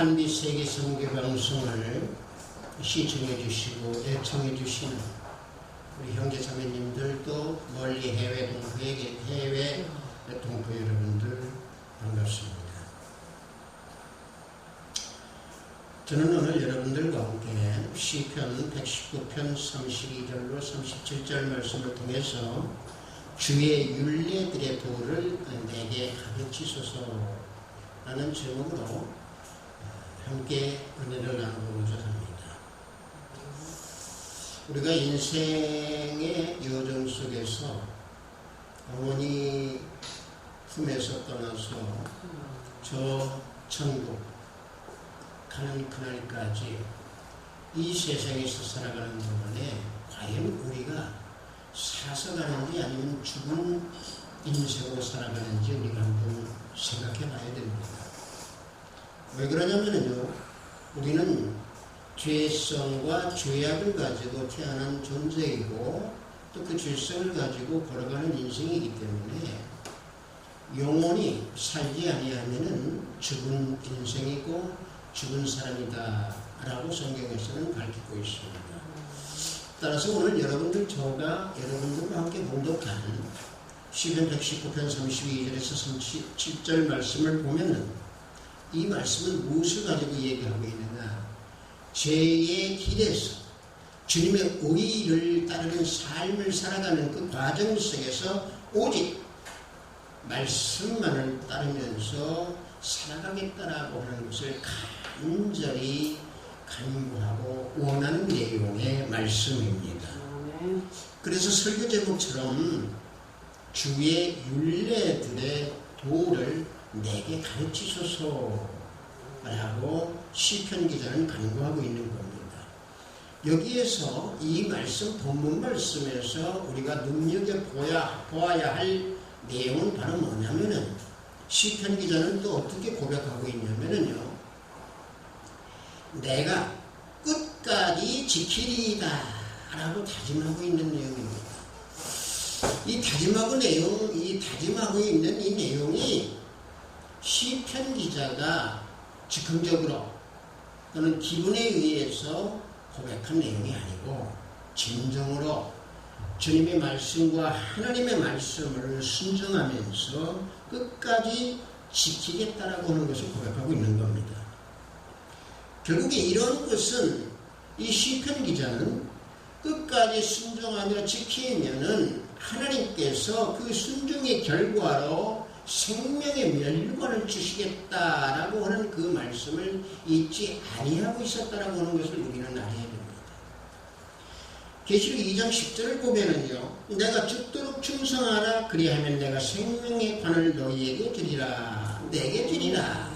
한빛 세계 선교 방송을 시청해 주시고 애청해 주시는 우리 형제 자매님들도 멀리 해외 동포 여러분들 반갑습니다. 저는 오늘 여러분들과 함께 시편 119편 32절로 37절 말씀을 통해서 주의 율례들의 도를 내게 가르치소서 라는 제목으로 함께 은혜를 나누고자 합니다. 우리가 인생의 여정 속에서 어머니 품에서 떠나서 저 천국 가는 그날까지 이 세상에서 살아가는 동안에 과연 우리가 살아서 가는지 아니면 죽은 인생으로 살아가는지 우리가 한번 생각해 봐야 됩니다. 왜 그러냐면요, 우리는 죄성과 죄악을 가지고 태어난 존재이고 또 그 죄성을 가지고 걸어가는 인생이기 때문에 영원히 살지 아니하면은 죽은 인생이고 죽은 사람이다 라고 성경에서는 밝히고 있습니다. 따라서 오늘 저가 여러분들과 함께 봉독한 시편 119편 32절에서 37절 말씀을 보면은 이 말씀은 무엇을 가지고 얘기하고 있느냐, 죄의 길에서 주님의 의의를 따르는 삶을 살아가는 그 과정 속에서 오직 말씀만을 따르면서 살아가겠다라고 하는 것을 간절히 간구하고 원하는 내용의 말씀입니다. 그래서 설교 제목처럼 주의 율례들의 도를 내게 가르치소서라고 시편 기자는 간구하고 있는 겁니다. 여기에서 이 말씀, 본문 말씀에서 우리가 눈여겨보아야 할 내용은 바로 뭐냐면은 시편 기자는 또 어떻게 고백하고 있냐면은요, 내가 끝까지 지키리이다 라고 다짐하고 있는 내용입니다. 이 다짐하고 있는 이 내용이 시편 기자가 즉흥적으로 또는 기분에 의해서 고백한 내용이 아니고 진정으로 주님의 말씀과 하나님의 말씀을 순종하면서 끝까지 지키겠다라고 하는 것을 고백하고 있는 겁니다. 결국에 이런 것은 이 시편 기자는 끝까지 순종하며 지키면은 하나님께서 그 순종의 결과로 생명의 멸류관을 주시겠다라고 하는 그 말씀을 잊지 아니하고 있었다라고 하는 것을 우리는 알아야 됩니다. 계시록 2장 10절을 보면은요, 내가 죽도록 충성하라, 그리하면 내가 생명의 관을 너희에게 주리라, 내게 주리라.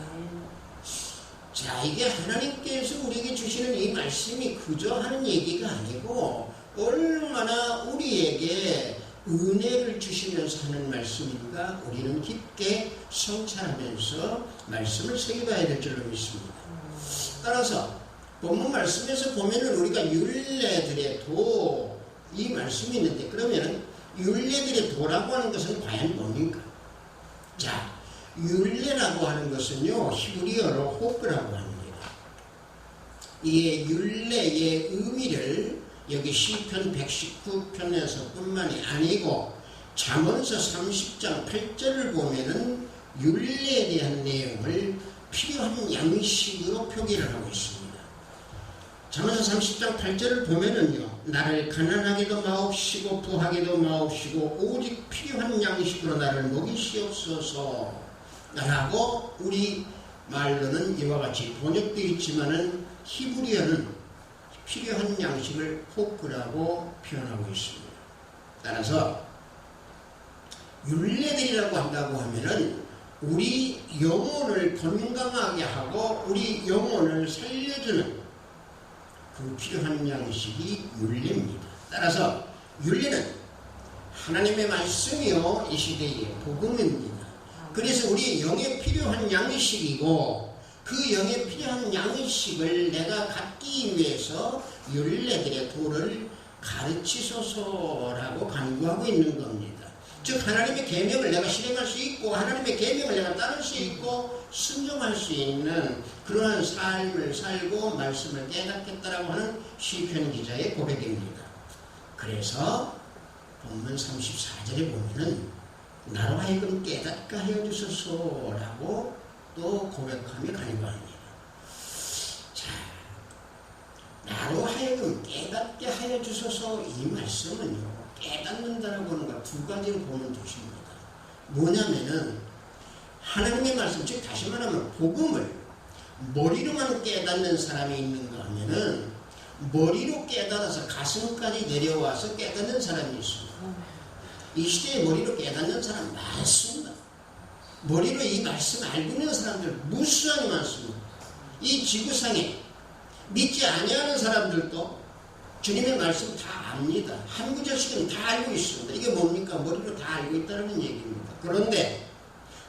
자, 이게 하나님께서 우리에게 주시는 이 말씀이 그저 하는 얘기가 아니고 얼마나 우리에게 은혜를 주시면서 하는 말씀인가 우리는 깊게 성찰하면서 말씀을 새겨봐야 될 줄로 믿습니다. 따라서 본문 말씀에서 보면은 우리가 율례들의 도, 이 말씀이 있는데, 그러면 율례들의 도라고 하는 것은 과연 뭡니까? 자, 율례라고 하는 것은요, 히브리어로 호크라고 합니다. 이 율례의 의미를 여기 시편 119편에서 뿐만이 아니고 잠언서 30장 8절을 보면은 율례에 대한 내용을 필요한 양식으로 표기를 하고 있습니다. 잠언서 30장 8절을 보면은요, 나를 가난하게도 마옵시고 부하게도 마옵시고 오직 필요한 양식으로 나를 먹이시옵소서 라고 우리 말로는 이와 같이 번역되어 있지만은 히브리어는 필요한 양식을 호크라고 표현하고 있습니다. 따라서 율례들이라고 한다고 하면은 우리 영혼을 건강하게 하고 우리 영혼을 살려주는 그 필요한 양식이 율례입니다. 따라서 율례는 하나님의 말씀이요, 이 시대의 복음입니다. 그래서 우리 영에 필요한 양식이고 그 영에 필요한 양식을 내가 갖기 위해서 율례들의 도를 가르치소서라고 간구하고 있는 겁니다. 즉 하나님의 계명을 내가 실행할 수 있고 하나님의 계명을 내가 따를 수 있고 순종할 수 있는 그러한 삶을 살고 말씀을 깨닫겠다라고 하는 시편 기자의 고백입니다. 그래서 본문 34절에 보면은 나로 하여금 깨닫게 하여 주소서라고 또 고백하며 간구합니다. 자, 나로 하여금 깨닫게 하여 주소서, 이 말씀은요, 깨닫는다라고 하는 것 두 가지로 보는 뜻입니다. 뭐냐면은 하나님의 말씀, 즉 다시 말하면 복음을 머리로만 깨닫는 사람이 있는가 하면은 머리로 깨달아서 가슴까지 내려와서 깨닫는 사람이 있습니다. 이 시대에 머리로 깨닫는 사람 많습니다. 머리로 이 말씀 알고 있는 사람들 무수하게 많습니다. 이 지구상에 믿지 아니하는 사람들도 주님의 말씀 다 압니다. 한 구절씩은 다 알고 있습니다. 이게 뭡니까? 머리로 다 알고 있다는 얘기입니다. 그런데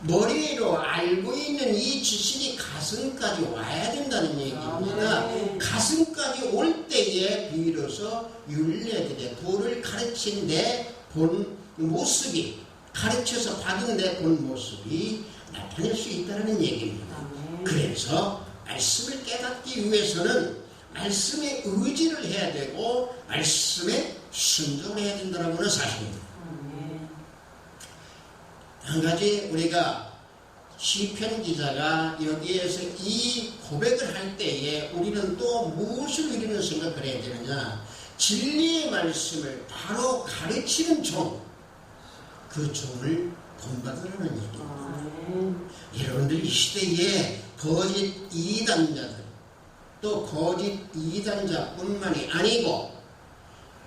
머리로 알고 있는 이 지식이 가슴까지 와야 된다는 얘기입니다. 가슴까지 올 때에 비로소 율례들의 도를 가르친 내 본 모습이, 가르쳐서 받은 내 본 모습이 나타낼 수 있다는 얘기입니다. 그래서 말씀을 깨닫기 위해서는 말씀에 의지를 해야 되고 말씀에 순종을 해야 된다는 사실입니다. 한 가지 우리가 시편 기자가 여기에서 이 고백을 할 때에 우리는 또 무엇을 우리는 생각을 해야 되느냐, 진리의 말씀을 바로 가르치는 종, 그 종을 본받으라는 얘기입니다. 여러분들 이 시대에 거짓 이단자들, 또 거짓 이단자뿐만이 아니고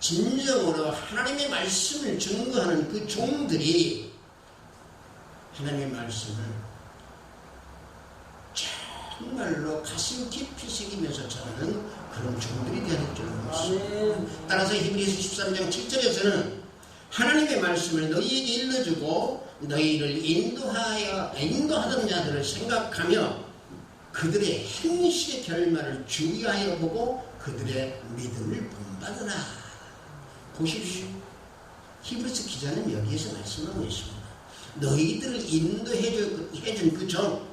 진정으로 하나님의 말씀을 증거하는 그 종들이 하나님의 말씀을 정말로 가슴 깊이 새기면서 전하는 그런 종들이 되어야 될 줄 믿습니다. 따라서 히브리서 13장 7절에서는 하나님의 말씀을 너희에게 일러주고 너희를 인도하던 자들을 생각하며 그들의 행실의 결말을 주의하여 보고 그들의 믿음을 본받으라. 보십시오. 히브리서 기자는 여기에서 말씀하고 있습니다. 너희들을 인도해준 그 종,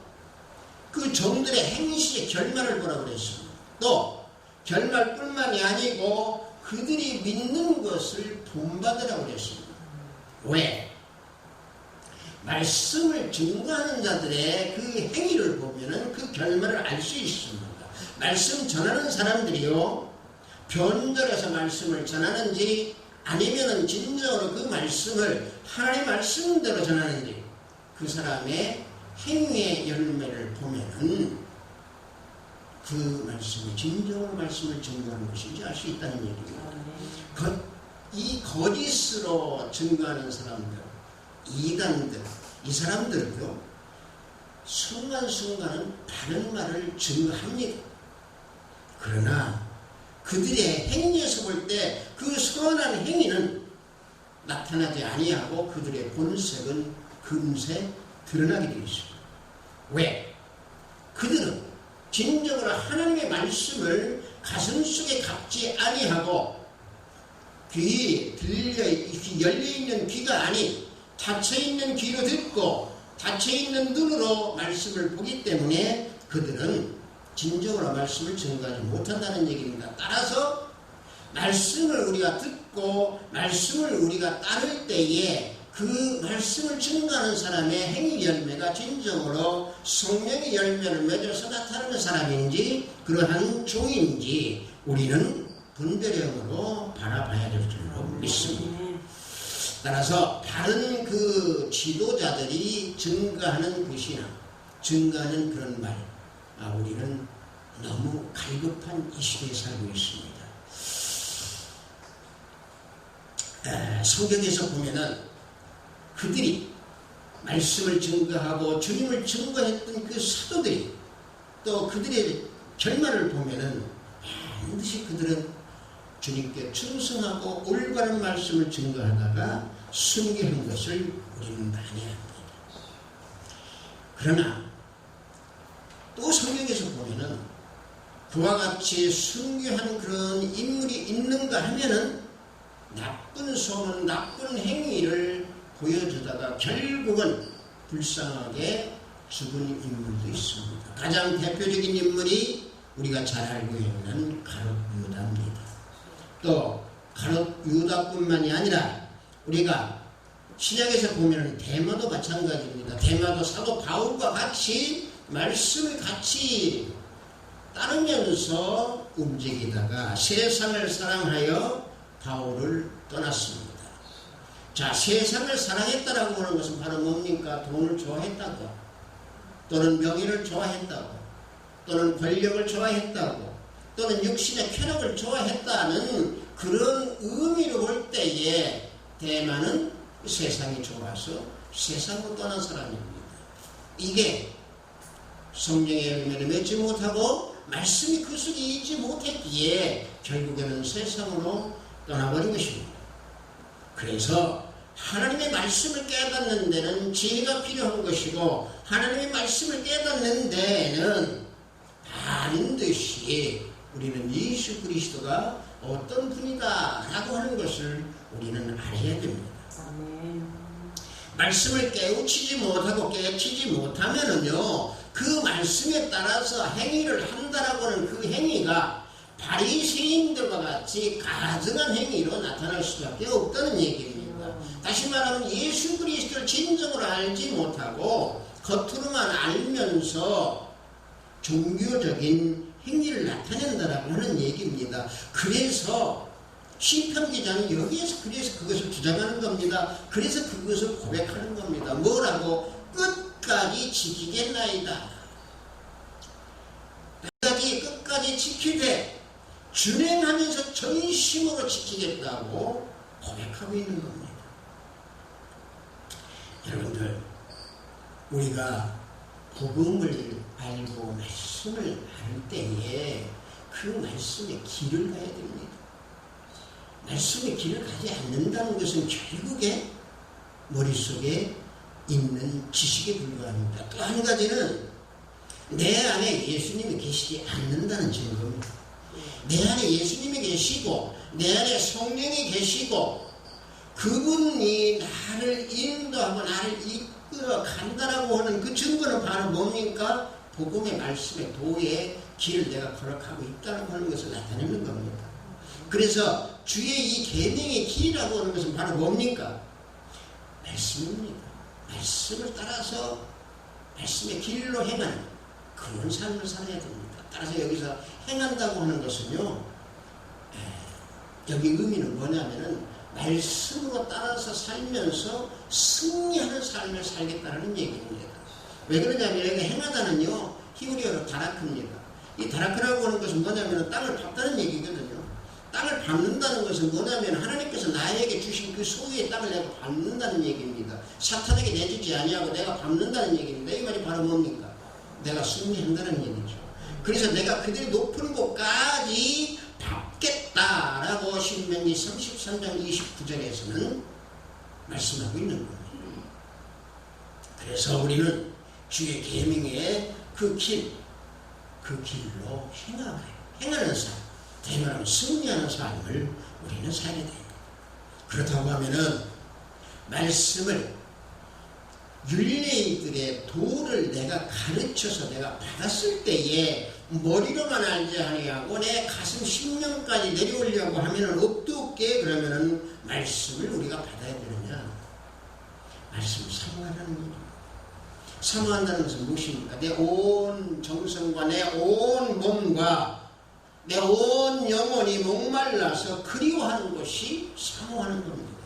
그 종들의 행실의 결말을 보라고 그랬습니다. 또 결말뿐만이 아니고 그들이 믿는 것을 본받으라고 그랬습니다. 왜? 말씀을 증거하는 자들의 그 행위를 보면은 그 결말을 알 수 있습니다. 말씀 전하는 사람들이요, 변절해서 말씀을 전하는지 아니면은 진정으로 그 말씀을 하나님의 말씀대로 전하는지 그 사람의 행위의 열매를 보면은 그 말씀이 진정으로 말씀을 증거하는 것인지 알 수 있다는 얘기입니다. 이 거짓으로 증거하는 사람들, 이단들, 이 사람들도 순간순간은 다른 말을 증거합니다. 그러나 그들의 행위에서 볼 때 그 선한 행위는 나타나지 아니하고 그들의 본색은 금세 드러나게 되어 있습니다. 왜? 그들은 진정으로 하나님의 말씀을 가슴속에 갖지 아니하고 귀 열려있는 귀가 아닌 닫혀있는 귀로 듣고 닫혀있는 눈으로 말씀을 보기 때문에 그들은 진정으로 말씀을 증거하지 못한다는 얘기입니다. 따라서 말씀을 우리가 듣고 말씀을 우리가 따를 때에 그 말씀을 증거하는 사람의 행위 열매가 진정으로 성령의 열매를 맺어서 나타나는 사람인지 그러한 종인지 우리는 분별형으로 바라봐야 될 줄로 믿습니다. 따라서 다른 그 지도자들이 증거하는 그 신앙, 증거하는 그런 말, 우리는 너무 갈급한 이 시대에 살고 있습니다. 성경에서 보면은 그들이 말씀을 증거하고 주님을 증거했던 그 사도들이 또 그들의 결말을 보면은 반드시 그들은 주님께 충성하고 올바른 말씀을 증거하다가 순교한 것을 우리는 많이 합니다. 그러나 또 성경에서 보면은 그와 같이 순교한 그런 인물이 있는가 하면은 나쁜 소문, 나쁜 행위를 보여주다가 결국은 불쌍하게 죽은 인물도 있습니다. 가장 대표적인 인물이 우리가 잘 알고 있는 가룟 유다입니다. 또 가룟 유다뿐만이 아니라 우리가 신약에서 보면 데마도 마찬가지입니다. 데마도 사도 바울과 같이 말씀을 같이 따르면서 움직이다가 세상을 사랑하여 바울을 떠났습니다. 자, 세상을 사랑했다라고 하는 것은 바로 뭡니까? 돈을 좋아했다고, 또는 명예를 좋아했다고, 또는 권력을 좋아했다고, 또는 육신의 쾌락을 좋아했다는 그런 의미로 볼 때에 대만은 세상이 좋아서 세상으로 떠난 사람입니다. 이게 성령의 열매를 맺지 못하고 말씀이 그 속에 있지 못했기에 결국에는 세상으로 떠나버린 것입니다. 그래서 하나님의 말씀을 깨닫는 데는 지혜가 필요한 것이고, 하나님의 말씀을 깨닫는 데는 반드시 우리는 예수 그리스도가 어떤 분이다 라고 하는 것을 우리는 알아야 됩니다. 말씀을 깨우치지 못하고 깨치지 못하면은요, 그 말씀에 따라서 행위를 한다라고 하는 그 행위가 바리새인들과 같이 가증한 행위로 나타날 수밖에 없다는 얘기입니다. 다시 말하면 예수 그리스도를 진정으로 알지 못하고 겉으로만 알면서 종교적인 행위를 나타낸다라고 하는 얘기입니다. 그래서 시편 기자는 여기에서 그래서 그것을 주장하는 겁니다. 그래서 그것을 고백하는 겁니다. 뭐라고? 끝까지 지키겠나이다. 끝까지 지키되 준행하면서 전심으로 지키겠다고 고백하고 있는 겁니다. 여러분들, 우리가 복음을 알고 말씀을 알 때에 그 말씀의 길을 가야 됩니다. 말씀의 길을 가지 않는다는 것은 결국에 머릿속에 있는 지식에 불과합니다. 또 한 가지는 내 안에 예수님이 계시지 않는다는 증거입니다. 내 안에 예수님이 계시고 내 안에 성령이 계시고 그분이 나를 인도하고 나를 이끌어 간다라고 하는 그 증거는 바로 뭡니까? 복음의 말씀의 도의 길을 내가 걸어가고 있다고 하는 것을 나타내는 겁니다. 그래서 주의 이 계명의 길이라고 하는 것은 바로 뭡니까? 말씀입니다. 말씀을 따라서 말씀의 길로 행하는 그런 삶을 살아야 됩니다. 따라서 여기서 행한다고 하는 것은요, 여기 의미는 뭐냐면은 말씀으로 따라서 살면서 승리하는 삶을 살겠다는 얘기입니다. 왜 그러냐면 여기 행하다는요, 히브리어로 다라크입니다. 이 다라크라고 하는 것은 뭐냐면 땅을 밟다는 얘기거든요. 땅을 밟는다는 것은 뭐냐면 하나님께서 나에게 주신 그 소유의 땅을 내가 밟는다는 얘기입니다. 사탄에게 내주지 아니하고 내가 밟는다는 얘기입니다. 이 말이 바로 뭡니까? 내가 승리한다는 얘기죠. 그래서 내가 그들이 높은 곳까지 밟겠다라고 신명기 33장 29절에서는 말씀하고 있는 겁니다. 그래서 우리는 주의 계명의 그 길로 행하는 삶, 대면하면 승리하는 삶을 우리는 살게 됩니다. 그렇다고 하면은 말씀을 율례이들의 도를 내가 가르쳐서 내가 받았을 때에 머리로만 알지 아니하고 내 가슴 심령까지 내려오려고 하면은 어떻게 그러면은 말씀을 우리가 받아야 되느냐? 말씀을 사모하라는 겁니다. 사모한다는 것은 무엇입니까? 내 온 정성과 내 온 몸과 내 온 영혼이 목말라서 그리워하는 것이 사모하는 겁니다.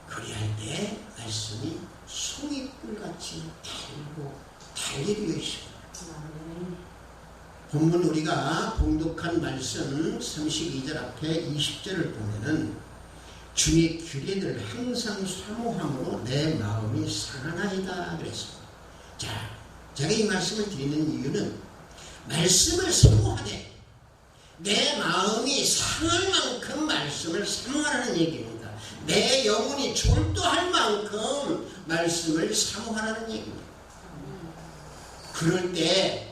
그리할 때 말씀이 송이꿀같이 달고 달리되어 있습니다. 본문 우리가 봉독한 말씀 32절 앞에 20절을 보면은 주의 규례를 항상 사모함으로 내 마음이 상하나이다 그랬습니다. 자, 제가 이 말씀을 드리는 이유는 말씀을 사모하되 내 마음이 상할 만큼 말씀을 사모하라는 얘기입니다. 내 영혼이 졸도할 만큼 말씀을 사모하라는 얘기입니다. 그럴 때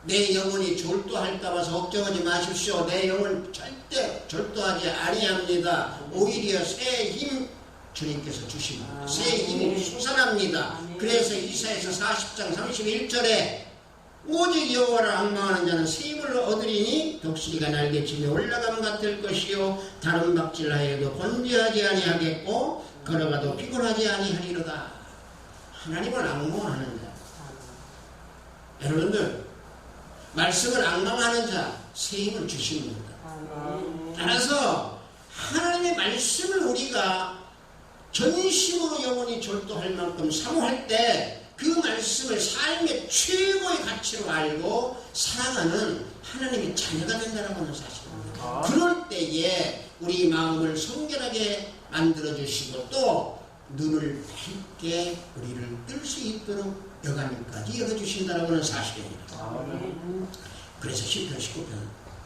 내 영혼이 졸도할까 봐서 걱정하지 마십시오. 내 영혼 절대 졸도하지 아니합니다. 오히려 새 힘 주님께서 주십니다. 새 힘이 솟아납니다. 그래서 이사야서 40장 31절에 오직 여호와를 앙망하는 자는 새 힘을 얻으리니 독수리가 날개치며 올라감 같을 것이요 다른 박질하여도 번제하지 아니하겠고 걸어가도 피곤하지 아니하리로다. 하나님을 앙망하는 자, 여러분들 말씀을 앙망하는 자 새 힘을 주십니다. 따라서 하나님의 말씀을 우리가 전심으로 영원히 졸도할 만큼 사모할 때 그 말씀을 삶의 최고의 가치로 알고 살아가는 하나님의 자녀가 된다는 사실입니다. 그럴 때에 우리 마음을 성결하게 만들어주시고 또 눈을 밝게 우리를 뜰 수 있도록 여간까지 열어주신다는 하는 사실입니다. 그래서 시편 19편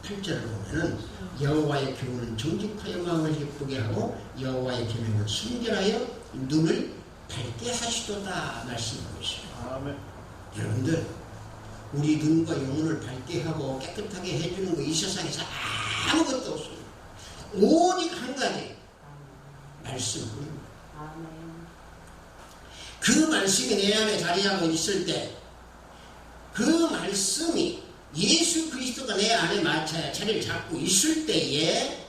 8절을 보면은 여호와의 교훈은 정직하여 마음을 기쁘게 하고 여호와의 계명을 순결하여 눈을 밝게 하시도다 말씀하고 있습니다. 아멘. 여러분들 우리 눈과 영혼을 밝게 하고 깨끗하게 해주는 거 이 세상에서 아무것도 없습니다. 오직 한 가지 말씀입니다. 그 말씀이 내 안에 자리하고 있을 때 그 말씀이 예수 그리스도가 내 안에 마차야 자리를 잡고 있을 때에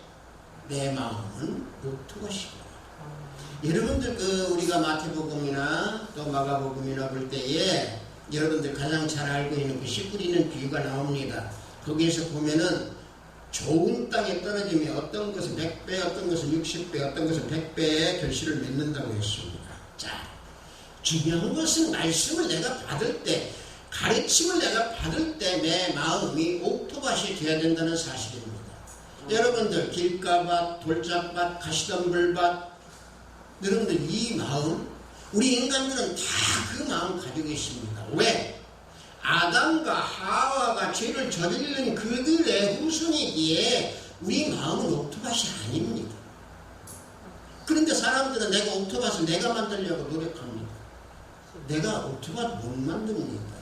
내 마음은 옥토것이고 여러분들 우리가 마태복음이나 또 마가복음이나 볼 때에 여러분들 가장 잘 알고 있는 그 씨 뿌리는 비유가 나옵니다. 거기에서 보면은 좋은 땅에 떨어지면 어떤 것은 100배, 어떤 것은 60배, 어떤 것은 100배의 결실을 맺는다고 했습니다. 자, 중요한 것은 말씀을 내가 받을 때 가르침을 내가 받을 때 내 마음이 옥토밭이 되어야 된다는 사실입니다. 여러분들 길가밭, 돌짝밭, 가시덤불밭 여러분들 이 마음 우리 인간들은 다 그 마음 가지고 있습니다. 왜? 아담과 하와가 죄를 저지르는 그들의 후손이기에 우리 마음은 옥토밭이 아닙니다. 그런데 사람들은 내가 옥토밭을 내가 만들려고 노력합니다. 내가 옥토밭 못 만듭니다.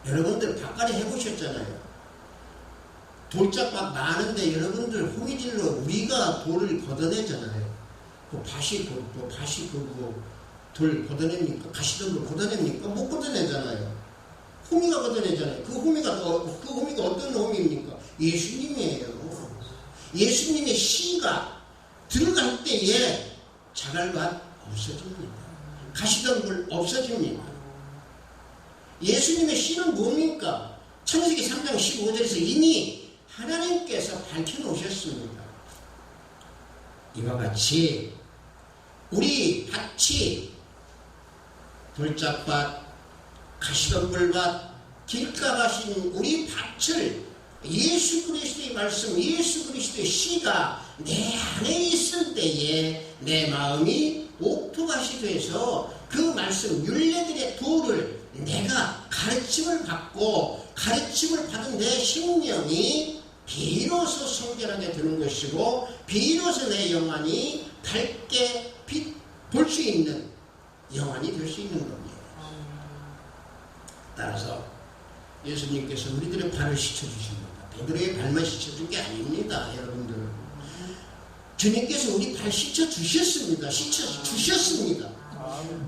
여러분들 바깥에 해보셨잖아요. 돌짝밭 많은데 여러분들 호미질로 우리가 돌을 걷어내잖아요. 그 밭이 돌 걷어냅니까? 가시덤불 걷어냅니까? 못 걷어내잖아요. 호미가 걷어내잖아요. 그 호미가 어떤 호미입니까? 예수님이에요. 예수님의 씨가 들어갈 때에 자갈밭 없어집니다. 가시덤불 없어집니다. 예수님의 씨는 뭡니까? 창세기 3장 15절에서 이미 하나님께서 밝혀놓으셨습니다. 이와 같이 우리 밭이 돌짝밭, 가시덤불밭, 길가밭인 우리 밭을 예수 그리스도의 말씀, 예수 그리스도의 씨가 내 안에 있을 때에 내 마음이 옥토밭이 돼서 그 말씀 율례들의 도를 내가 가르침을 받고 가르침을 받은 내 심령이 비로소 성결하게 되는 것이고 비로소 내 영혼이 밝게 볼 수 있는 영혼이 될 수 있는 겁니다. 따라서 예수님께서 우리들의 발을 씻어주십니다. 베드로의 발만 씻어준 게 아닙니다. 여러분들 주님께서 우리 발 씻어주셨습니다. 씻어주셨습니다.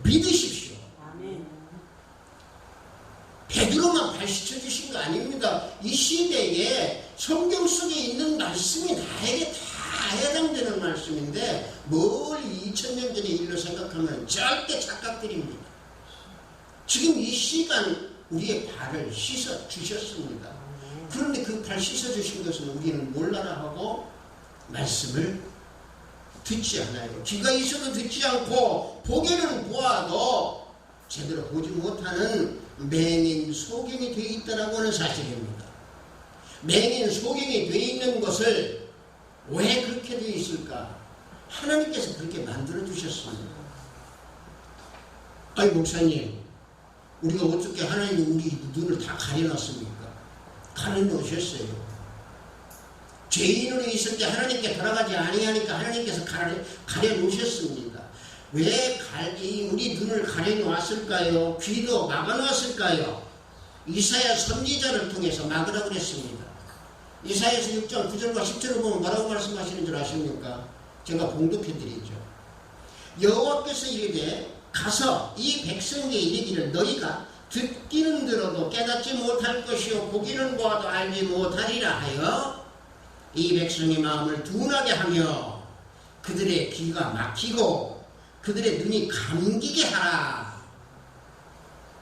믿으십시오. 베드로만 발 씻어주신 거 아닙니다. 이 시대에 성경 속에 있는 말씀이 나에게 다 해당되는 말씀인데 뭘 2000년 전의 일로 생각하면 절대 착각드립니다. 지금 이 시간 우리의 발을 씻어주셨습니다. 그런데 그 발 씻어주신 것은 우리는 몰라라 하고 말씀을 듣지 않아요. 귀가 있어도 듣지 않고 보기는 보아도 제대로 보지 못하는 맹인 소경이 되어 있다고 하는 사실입니다. 맹인 소경이 되어 있는 것을 왜 그렇게 되어 있을까? 하나님께서 그렇게 만들어 주셨습니다. 아니 목사님, 우리가 어떻게 하나님이 우리 눈을 다 가려놨습니까? 가려놓으셨어요. 죄인으로 있을 때 하나님께 돌아가지 아니하니까 하나님께서 가려놓으셨습니다. 왜 우리 눈을 가려놓았을까요? 귀도 막아놨을까요? 이사야 선지자를 통해서 막으라고 그랬습니다. 이사야서 6장 9절과 10절을 보면 뭐라고 말씀하시는 줄 아십니까? 제가 봉독해드리죠. 여호와께서 이르되 가서 이 백성에게 이르기를 너희가 듣기는 들어도 깨닫지 못할 것이요 보기는 보아도 알지 못하리라 하여 이 백성의 마음을 둔하게 하며 그들의 귀가 막히고 그들의 눈이 감기게 하라.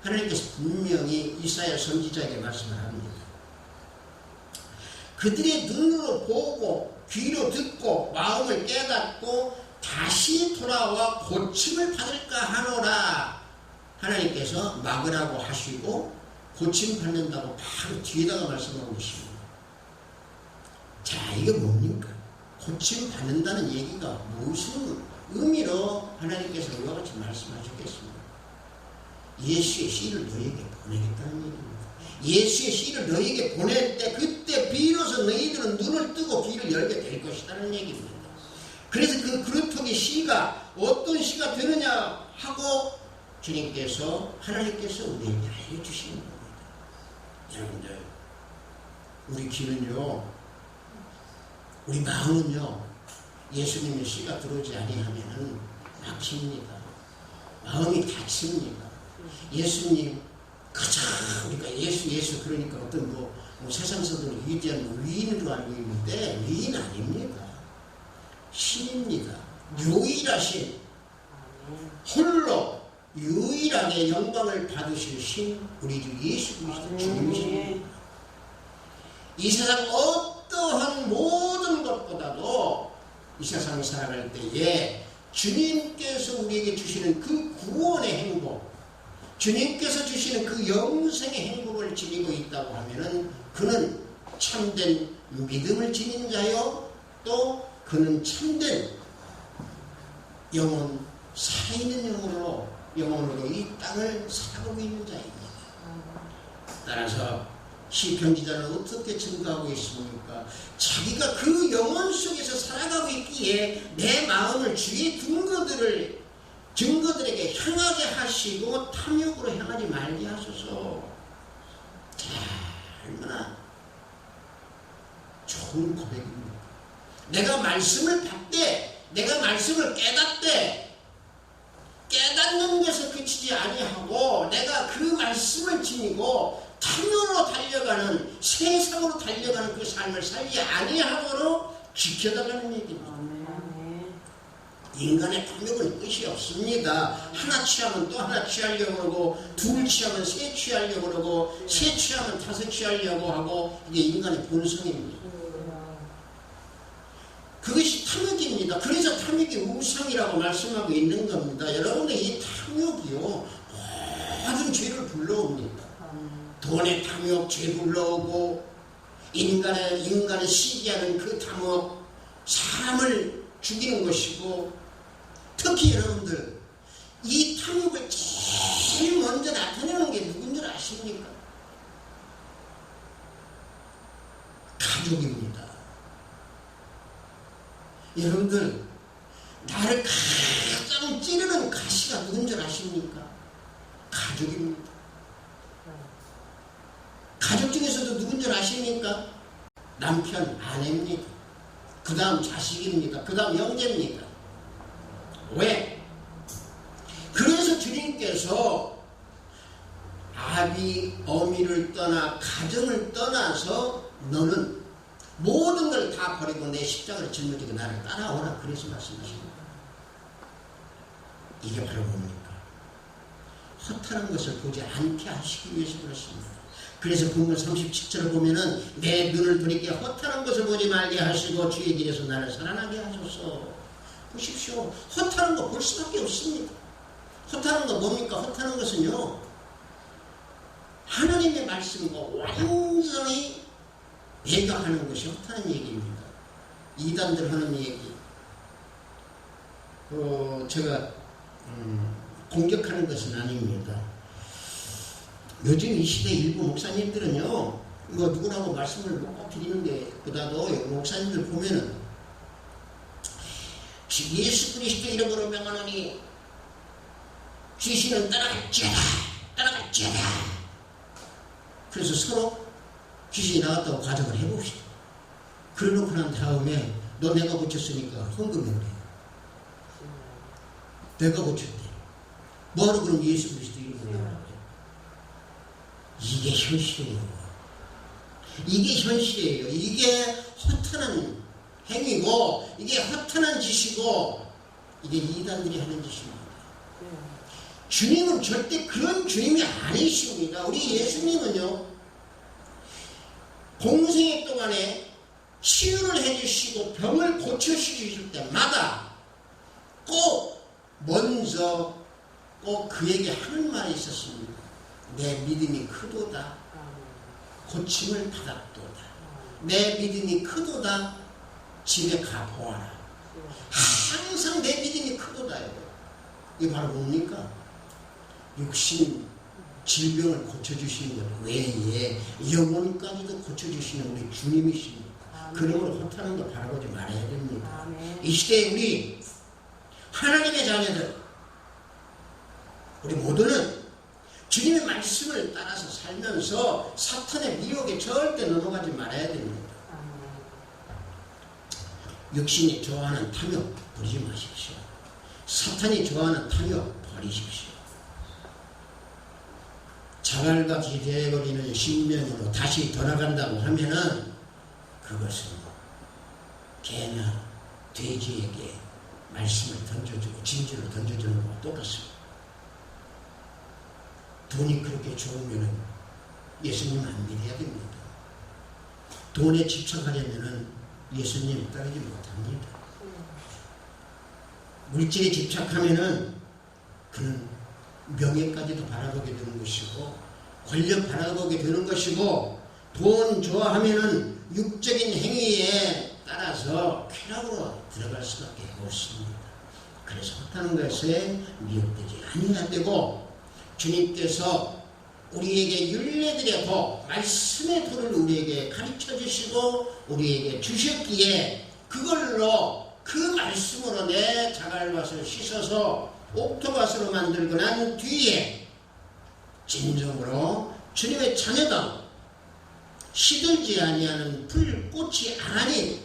하나님께서 분명히 이사야 선지자에게 말씀을 합니다. 그들의 눈으로 보고 귀로 듣고 마음을 깨닫고 다시 돌아와 고침을 받을까 하노라. 하나님께서 막으라고 하시고 고침 받는다고 바로 뒤에다가 말씀하고 계십니다. 자, 이게 뭡니까? 고침 받는다는 얘기가 무슨 의미로 하나님께서 이와 같이 말씀하셨겠습니까? 예수의 씨를 너희에게 보내겠다는 얘기입니다. 예수의 씨를 너희에게 보낼 때 그때 비로소 너희들은 눈을 뜨고 귀를 열게 될 것이라는 얘기입니다. 그래서 그 그루터기 씨가 어떤 씨가 되느냐 하고 주님께서 하나님께서 우리에게 알려주시는 겁니다. 여러분들 우리 귀는요 우리 마음은요 예수님의 씨가 들어오지 아니하면은 막힙니다. 마음이 닫힙니다. 예수님 가장 우리가 예수 그러니까 어떤 뭐 세상에서도 위대한 위인으로 알고 있는데 위인 아닙니다. 신입니다. 유일하신 홀로 유일하게 영광을 받으실 신 우리 주 예수 그리스도 주님이십니다. 이 세상 어떠한 모든 것보다도 이 세상 살아갈 때에 주님께서 우리에게 주시는 그 구원의 행복, 주님께서 주시는 그 영생의 행복을 지니고 있다고 하면은 그는 참된 믿음을 지닌 자요, 또 그는 참된 영혼, 살아있는 영혼으로 이 땅을 살아가고 있는 자입니다. 따라서 시편 기자는 어떻게 증거하고 있습니까? 자기가 그 영혼 속에서 살아가고 있기에 내 마음을 주의 증거들에게 향하게 하시고 탐욕으로 향하지 말게 하소서. 자, 얼마나 좋은 고백입니다. 내가 말씀을 받되, 내가 말씀을 깨닫되, 깨닫는 것에 그치지 아니하고 내가 그 말씀을 지니고 탐욕으로 달려가는, 세상으로 달려가는 그 삶을 살지 아니하도록 지켜달라는 얘기입니다. 인간의 탐욕은 끝이 없습니다. 하나 취하면 또 하나 취하려고 그러고, 둘 취하면 세 취하려고 그러고, 세 취하면 다섯 취하려고 하고, 이게 인간의 본성입니다. 그것이 탐욕입니다. 그래서 탐욕이 우상이라고 말씀하고 있는 겁니다. 여러분들 이 탐욕이요 모든 죄를 불러옵니다. 돈의 탐욕 죄 불러오고, 인간을 시기하는 그 탐욕 사람을 죽이는 것이고, 특히 여러분들 이 탐욕을 제일 먼저 나타내는 게 누군 줄 아십니까? 가족입니다. 여러분들 나를 가장 찌르는 가시가 누군 줄 아십니까? 가족입니다. 가족 중에서도 누군 줄 아십니까? 남편, 아내입니다. 그 다음 자식입니다. 그 다음 형제입니다. 왜? 그래서 주님께서 아비, 어미를 떠나 가정을 떠나서 너는 모든 걸 다 버리고 내 십자가를 짊어지고 나를 따라오라. 그래서 말씀하십니다. 이게 바로 뭡니까? 허탄한 것을 보지 않게 하시기 위해서 그렇습니다. 그래서 본문 37절을 보면은 내 눈을 돌이켜 허탄한 것을 보지 말게 하시고 주의 길에서 나를 살아나게 하소서. 보십시오. 허탄한 거 볼 수밖에 없습니다. 허탄한 거 뭡니까? 허탄한 것은요 하나님의 말씀과 완전히 배격하는 것이 허탄한 얘기입니다. 이단들 하는 얘기. 제가 공격하는 것은 아닙니다. 요즘 이 시대 일부 목사님들은요, 뭐 누구라고 말씀을 못 드리는데 보다도 목사님들 보면은 예수 그리스도 이름으로 명하노니 귀신은 따라갈지어다. 그래서 서로 귀신이 나왔다고 가정을 해봅시다. 그러놓고 난 다음에 너 내가 고쳤으니까 헌금해 그래. 내가 고쳤대. 뭐하러 그럼 예수 그리스도 이름으로 나가라고요? 이게 현실이에요. 이게 현실이에요. 이게 허탄한 행위고, 이게 허탄한 짓이고, 이게 이단들이 하는 짓입니다. 주님은 절대 그런 주님이 아니십니다. 우리 예수님은요, 공생애 동안에 치유를 해주시고 병을 고쳐주실 때마다 꼭 먼저 꼭 그에게 하는 말이 있었습니다. 내 믿음이 크도다. 고침을 받았도다. 내 믿음이 크도다. 집에 가보아라. 항상 내 믿음이 크도다요. 이게 바로 뭡니까? 육신 질병을 고쳐주시는 것 외에 영혼까지도 고쳐주시는 우리 주님이십니다. 그러므로 허탄한 거 바라보지 말아야 됩니다. 아멘. 이 시대에 우리 하나님의 자녀들, 우리 모두는 주님의 말씀을 따라서 살면서 사탄의 미혹에 절대 넘어가지 말아야 됩니다. 육신이 좋아하는 탐욕 버리지 마십시오. 사탄이 좋아하는 탐욕 버리십시오. 자갈같이 되어버리는 신명으로 다시 돌아간다고 하면은 그것은 개나 돼지에게 말씀을 던져주고 진주를 던져주는 것과 똑같습니다. 돈이 그렇게 좋으면은 예수님 안 믿어야 됩니다. 돈에 집착하려면은 예수님 따르지 못합니다. 물질에 집착하면은 그는 명예까지도 바라보게 되는 것이고, 권력 바라보게 되는 것이고, 돈 좋아하면은 육적인 행위에 따라서 쾌락으로 들어갈 수밖에 없습니다. 그래서 허탄한 것에 미혹되지 아니해야 되고, 주님께서 우리에게 윤례들의 도, 말씀의 도를 우리에게 가르쳐 주시고 우리에게 주셨기에 그걸로 그 말씀으로 내 자갈밭을 씻어서 옥토밭으로 만들고 난 뒤에 진정으로 주님의 자녀다 시들지 아니하는 불꽃이 아닌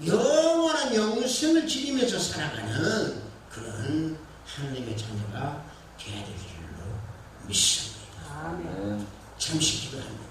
영원한 영생을 지니면서 살아가는 그런 하나님의 자녀가 되어야 될 줄로 믿습니다. 아멘. 잠시 기도합니다.